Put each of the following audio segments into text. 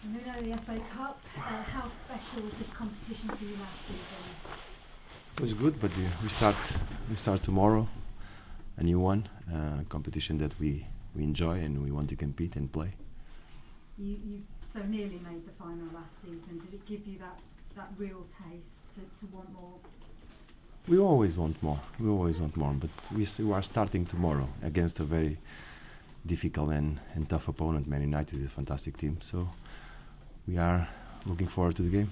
Nuno, the FA Cup, how special was this competition for you last season? It was good, but we start tomorrow, a new one, competition that we enjoy and we want to compete and play. You so nearly made the final last season. Did it give you that real taste to want more? We always want more. But we are starting tomorrow against a very difficult and tough opponent. Man United is a fantastic team, so we are looking forward to the game.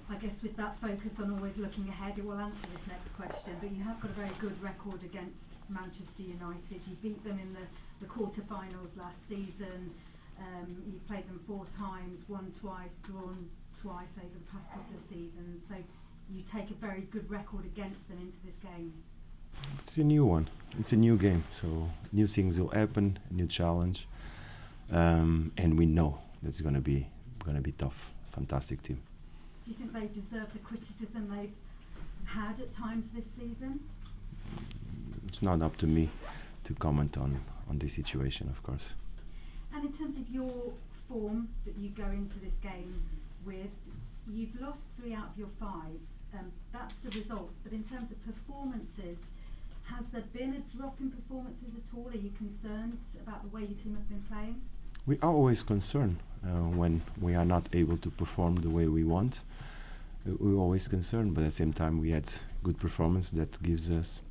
I guess with that focus on always looking ahead, it will answer this next question, but you have got a very good record against Manchester United. You beat them in the quarter-finals last season. You played them 4 times, won twice, drawn twice over the past couple of seasons. So you take a very good record against them into this game. It's a new one. It's a new game, so new things will happen, a new challenge, and we know that's going to be tough. Fantastic team. Do you think they deserve the criticism they've had at times this season? It's not up to me to comment on this situation, of course. And in terms of your form that you go into this game with, you've lost 3 out of your 5. That's the results. But in terms of performances, has there been a drop in performances at all? Are you concerned about the way your team have been playing? We are always concerned when we are not able to perform the way we want. We're always concerned, but at the same time we had good performance that gives us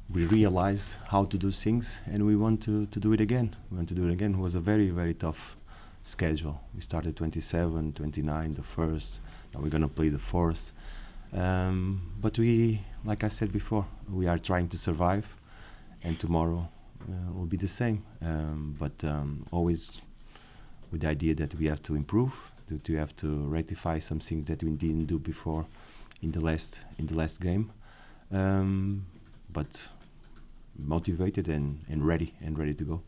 we realize how to do things, and we want to do it again. It was a very, very tough schedule. We started 27, 29, the first. Now we're going to play the 4th. But we, like I said before, we are trying to survive, and tomorrow will be the same. But always with the idea that we have to improve, that we have to rectify some things that we didn't do before in the last game. But motivated and ready to go.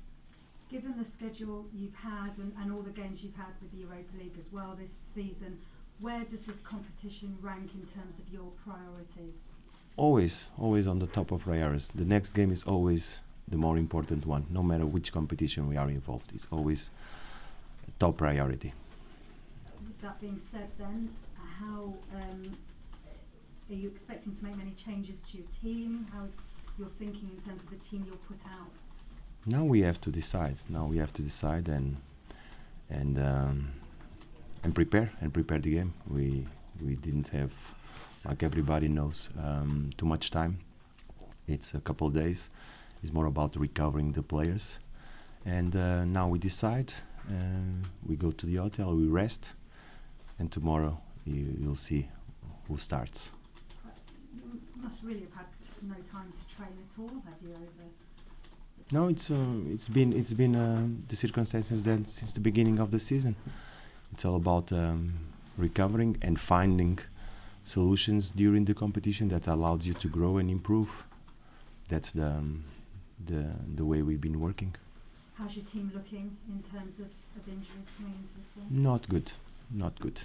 Given the schedule you've had and all the games you've had with the Europa League as well this season, where does this competition rank in terms of your priorities? Always on the top of priorities. The next game is always the more important one. No matter which competition we are involved, it's always a top priority. With that being said then, how are you expecting to make many changes to your team? How's your thinking in terms of the team you'll put out? Now we have to decide. and prepare the game. We didn't have, like everybody knows, too much time. It's a couple of days. It's more about recovering the players. And now we decide. We go to the hotel. We rest. And tomorrow you'll see who starts. You must really have had no time to train at all, have you? No, it's been the circumstances that since the beginning of the season. It's all about recovering and finding solutions during the competition that allows you to grow and improve. That's the way we've been working. How's your team looking in terms of injuries coming into this one? Not good.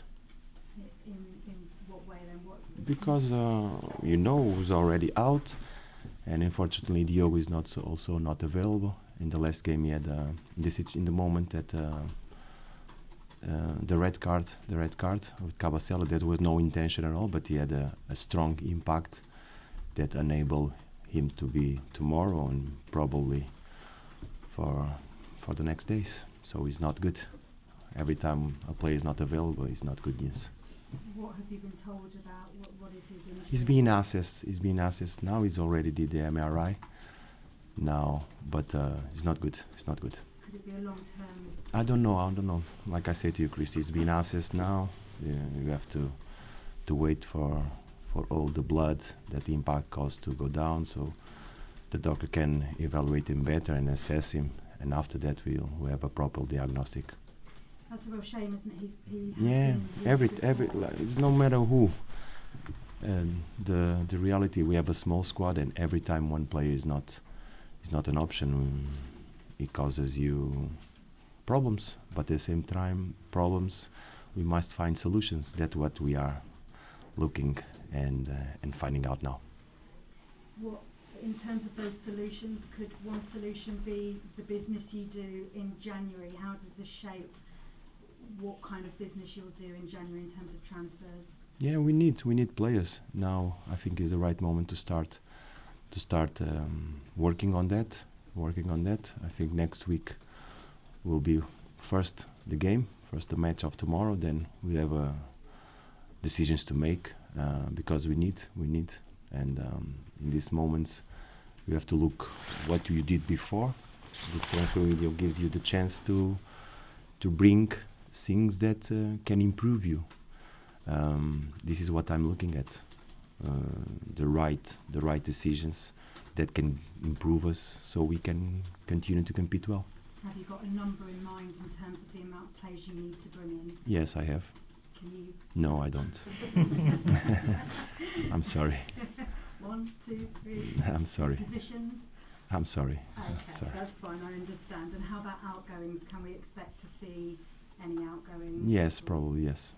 In what way then? Because who's already out, and unfortunately Diogo is also not available. In the last game he had in the moment that the red card with Cabacela, there was no intention at all, but he had a strong impact that enabled him to be tomorrow and probably for the next days. So it's not good. Every time a player is not available, it's not good news. What have you been told about what is his injury? He's being assessed now. He's already did the MRI now, but it's not good. Could it be a long-term? I don't know. Like I said to you, Chris, he's been assessed now. You have to wait for all the blood that the impact caused to go down, so the doctor can evaluate him better and assess him, and after that we'll have a proper diagnostic. That's a real shame, isn't it? It's no matter who. The reality, we have a small squad, and every time one player is not an option, it causes you problems. But at the same time, we must find solutions. That's what we are looking and finding out now. What in terms of those solutions, could one solution be the business you do in January? How does this shape what kind of business you'll do in January in terms of transfers? Yeah, we need players now. I think is the right moment to start working on that. I think next week will be first the match of tomorrow. Then we have decisions to make because we need, and in these moments you have to look what you did before. The transfer window gives you the chance to bring things that can improve you. This is what I'm looking at. The right decisions that can improve us so we can continue to compete well. Have you got a number in mind in terms of the amount of players you need to bring in? Yes, I have. Can you? No, I don't. I'm sorry. 1, 2, 3. I'm sorry. Positions? I'm sorry. Okay, Sorry. that's fine, I understand. And how about outgoings? Can we expect to see any outgoings? Yes, probably yes.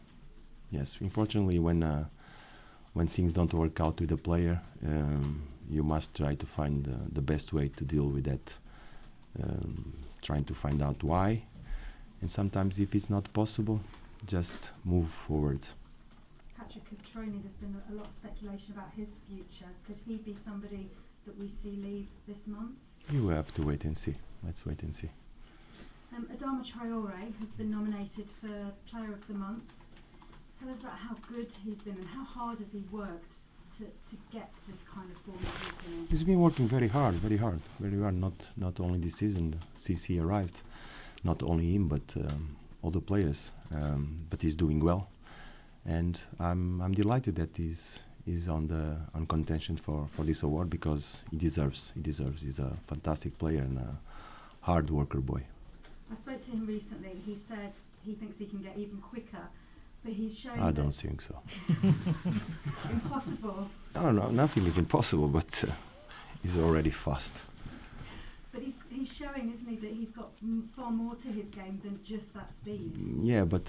Yes, unfortunately, when things don't work out with a player, you must try to find the best way to deal with that. Trying to find out why, and sometimes if it's not possible, just move forward. Patrick Traore, there's been a lot of speculation about his future. Could he be somebody that we see leave this month? You have to wait and see. Let's wait and see. Adama Traore has been nominated for Player of the Month. Tell us about how good he's been and how hard has he worked to get this kind of form that he's been in. He's been working very hard. Not only this season since he arrived, not only him but all the players. But he's doing well, and I'm delighted that he's on contention for this award because he deserves. He's a fantastic player and a hard worker boy. I spoke to him recently. He said he thinks he can get even quicker. But he's showing I don't think so. Impossible. No, nothing is impossible, but he's already fast. But he's showing, isn't he, that he's got far more to his game than just that speed. Yeah, but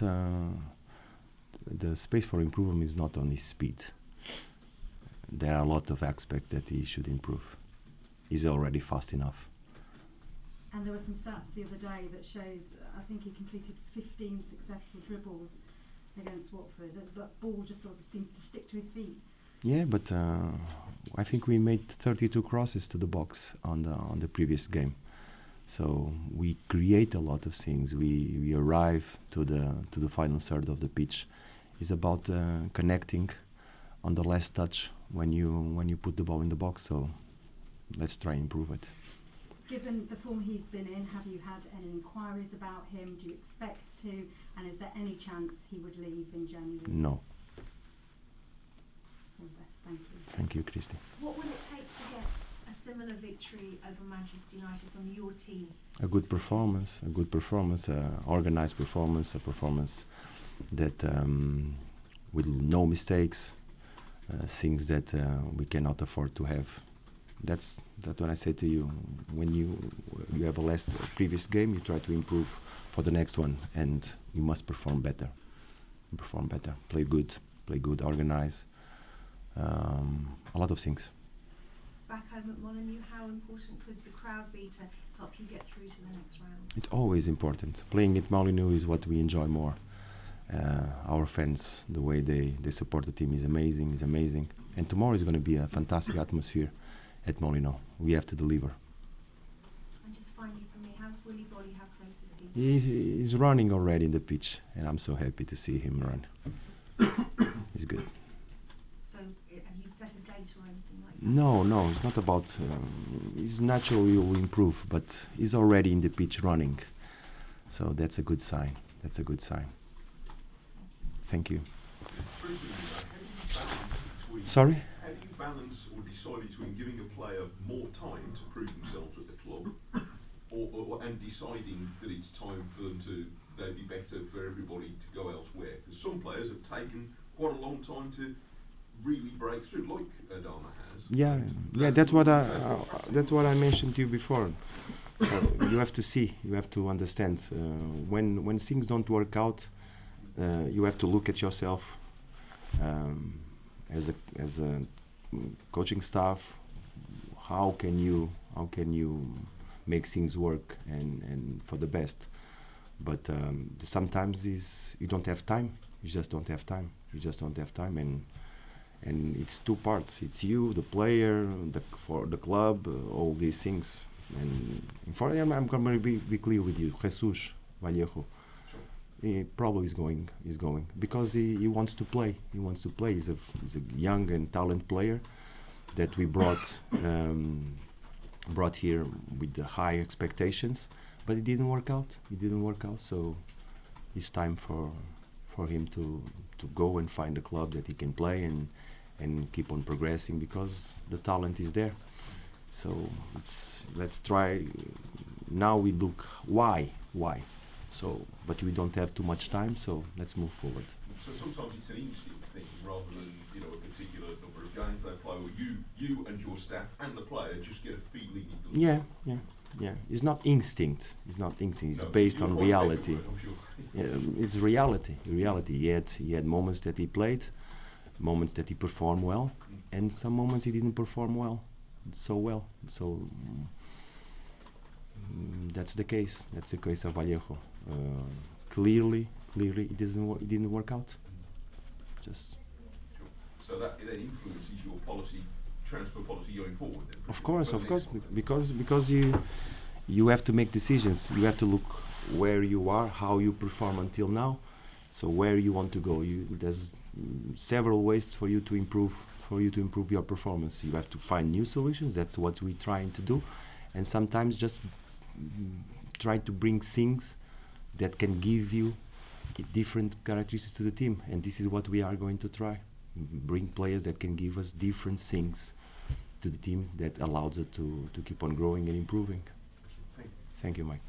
the space for improvement is not only speed. There are a lot of aspects that he should improve. He's already fast enough. And there were some stats the other day that shows, I think he completed 15 successful dribbles against Watford. That ball just sort of seems to stick to his feet. Yeah, but I think we made 32 crosses to the box on the previous game. So we create a lot of things. We arrive to the final third of the pitch. It's about connecting on the last touch when you put the ball in the box. So let's try and improve it. Given the form he's been in, have you had any inquiries about him? Do you expect to? And is there any chance he would leave in January? No. All the best. Thank you. Thank you, Christy. What will it take to get a similar victory over Manchester United from your team? A good performance, organised performance, a performance that with no mistakes, things that we cannot afford to have. That's what I say to you. When you have a previous game, you try to improve for the next one, and you must perform better. Play good, organize. A lot of things. Back home at Molineux, how important could the crowd be to help you get through to the next round? It's always important. Playing at Molineux is what we enjoy more. Our fans, the way they support the team is amazing. And tomorrow is going to be a fantastic atmosphere at Molineux. We have to deliver. And just finally for me, how's Boly? How close is he? He's running already in the pitch, and I'm so happy to see him run. He's good. So have you set a date or anything like that? No, it's not about... he's naturally will improve, but he's already in the pitch running. So that's a good sign. Thank you. Sorry? How do you balance or decide between giving a player more time to prove themselves at the club and deciding that it's time for them they'd be better for everybody to go elsewhere? Because some players have taken quite a long time to really break through, like Adama has. Yeah, that's what I mentioned to you before. So you have to see, you have to understand. When things don't work out, you have to look at yourself as a coaching staff. how can you make things work and for the best. But sometimes you don't have time. You just don't have time. You just don't have time, and it's two parts. It's you, the player, for the club, all these things. And for him, I'm going to be clear with you. Jesus Vallejo, he probably is going because he wants to play. He wants to play. He's a young and talented player that we brought here with the high expectations, but it didn't work out. So it's time for him to go and find a club that he can play and keep on progressing, because the talent is there. So let's try. Now we look why. So, but we don't have too much time, so let's move forward. So sometimes it's an instinct thing rather than a particular number of games they play, or you and your staff and the player just get a feeling. Yeah. It's not instinct. It's No, based you're on quite reality. better, I'm sure. It's reality. He had moments that he played, moments that he performed well, and some moments he didn't perform so well. So that's the case. That's the case of Vallejo. Clearly, it didn't work out. Just. Sure. So that then influences your transfer policy going forward. Then, of course, because you have to make decisions. You have to look where you are, how you perform until now, so where you want to go. There's several ways for you to improve your performance. You have to find new solutions. That's what we're trying to do, and sometimes just try to bring things that can give you different characteristics to the team, and this is what we are going to try. Bring players that can give us different things to the team that allows it to keep on growing and improving. Thank you. Thank you, Mike.